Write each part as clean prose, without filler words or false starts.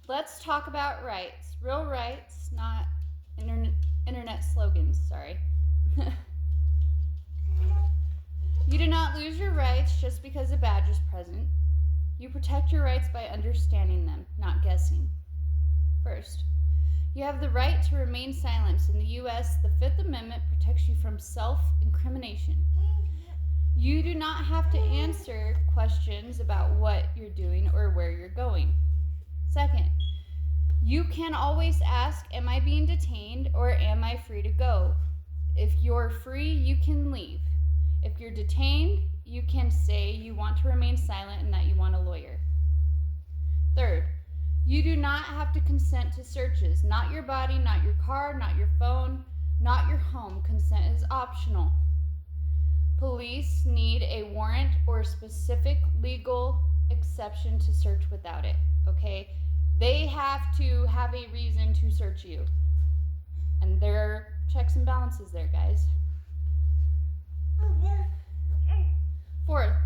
let's talk about rights. Real rights, not internet slogans, sorry. You do not lose your rights just because a badge is present. You protect your rights by understanding them, not guessing. First, you have the right to remain silent. In the U.S., the Fifth Amendment protects you from self-incrimination. You do not have to answer questions about what you're doing or where you're going. Second, you can always ask, am I being detained or am I free to go? If you're free, you can leave. If you're detained, you can say you want to remain silent and that you want a lawyer. Third, you do not have to consent to searches. Not your body, not your car, not your phone, not your home. Consent is optional. Police need a warrant or specific legal exception to search without it, okay? They have to have a reason to search you. And there are checks and balances there, guys. Fourth,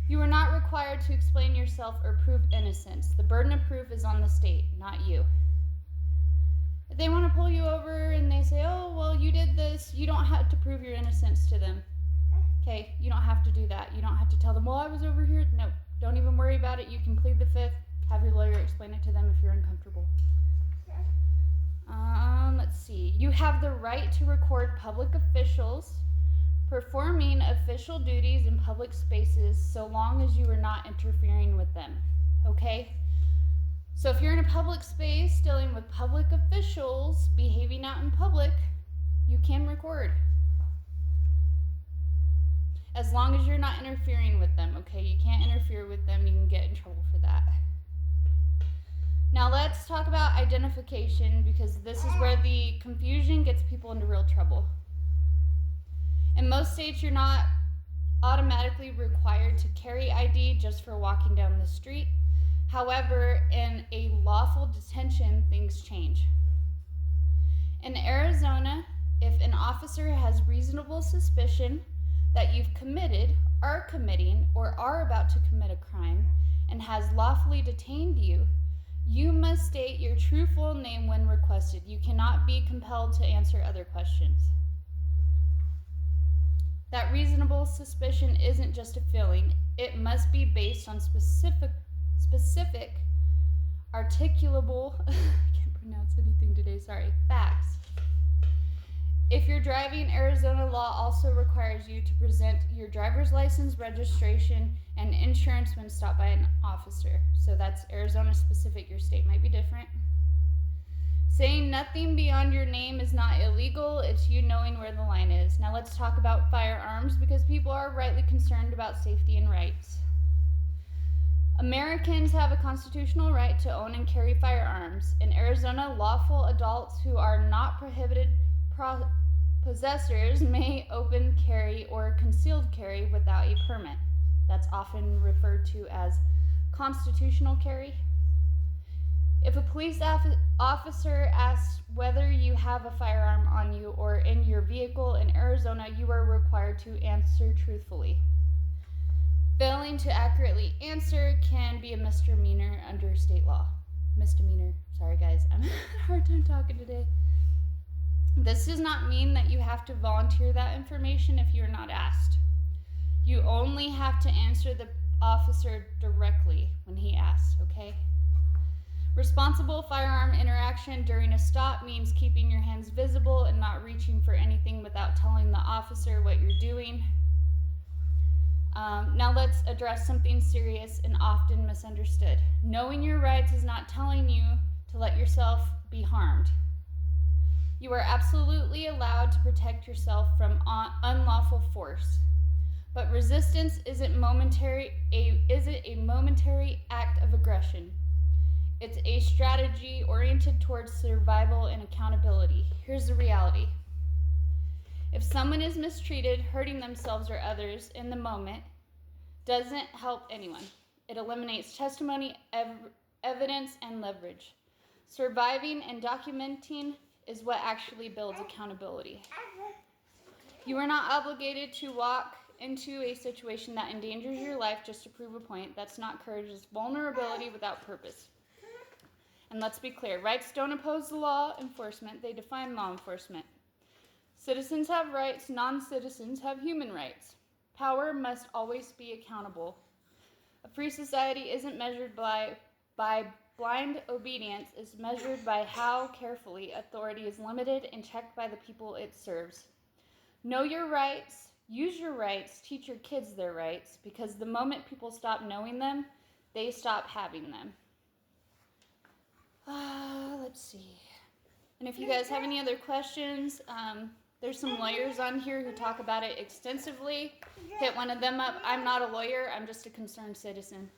you are not required to explain yourself or prove innocence. The burden of proof is on the state, not you. If they want to pull you over and they say, oh, well, you did this, you don't have to prove your innocence to them. Okay, you don't have to do that. You don't have to tell them, well, I was over here. No, don't even worry about it. You can plead the fifth. Have your lawyer explain it to them if you're uncomfortable. Let's see. You have the right to record public officials performing official duties in public spaces so long as you are not interfering with them. Okay? So if you're in a public space dealing with public officials behaving out in public, you can record. As long as you're not interfering with them, okay? You can't interfere with them. You can get in trouble for that. Now let's talk about identification, because this is where the confusion gets people into real trouble. In most states, you're not automatically required to carry ID just for walking down the street. However, in a lawful detention, things change. In Arizona, if an officer has reasonable suspicion that you've committed, are committing, or are about to commit a crime, and has lawfully detained you, you must state your true full name when requested. You cannot be compelled to answer other questions. That reasonable suspicion isn't just a feeling. It must be based on specific, articulable, I can't pronounce anything today, sorry, facts. If you're driving, Arizona law also requires you to present your driver's license, registration, and insurance when stopped by an officer. So that's Arizona specific. Your state might be different. Saying nothing beyond your name is not illegal. It's you knowing where the line is. Now let's talk about firearms, because people are rightly concerned about safety and rights. Americans have a constitutional right to own and carry firearms. In Arizona, lawful adults who are not prohibited possessors may open carry or concealed carry without a permit. That's often referred to as constitutional carry. If a police officer asks whether you have a firearm on you or in your vehicle in Arizona, you are required to answer truthfully. Failing to accurately answer can be a misdemeanor under state law. Misdemeanor. Sorry, guys. I'm having a hard time talking today. This does not mean that you have to volunteer that information if you're not asked. You only have to answer the officer directly when he asks, okay? Responsible firearm interaction during a stop means keeping your hands visible and not reaching for anything without telling the officer what you're doing. Now let's address something serious and often misunderstood. Knowing your rights is not telling you to let yourself be harmed. You are absolutely allowed to protect yourself from unlawful force. But resistance isn't a momentary act of aggression. It's a strategy oriented towards survival and accountability. Here's the reality. If someone is mistreated, hurting themselves or others in the moment doesn't help anyone. It eliminates testimony, evidence, and leverage. Surviving and documenting is what actually builds accountability. You are not obligated to walk into a situation that endangers your life just to prove a point. That's not courage, it's vulnerability without purpose. And let's be clear, rights don't oppose the law enforcement, they define law enforcement. Citizens have rights, non-citizens have human rights. Power must always be accountable. A free society isn't measured by blind obedience, it's measured by how carefully authority is limited and checked by the people it serves. Know your rights, use your rights, teach your kids their rights, because the moment people stop knowing them, they stop having them. Let's see. And if you guys have any other questions, there's some lawyers on here who talk about it extensively. Hit one of them up. I'm not a lawyer, I'm just a concerned citizen.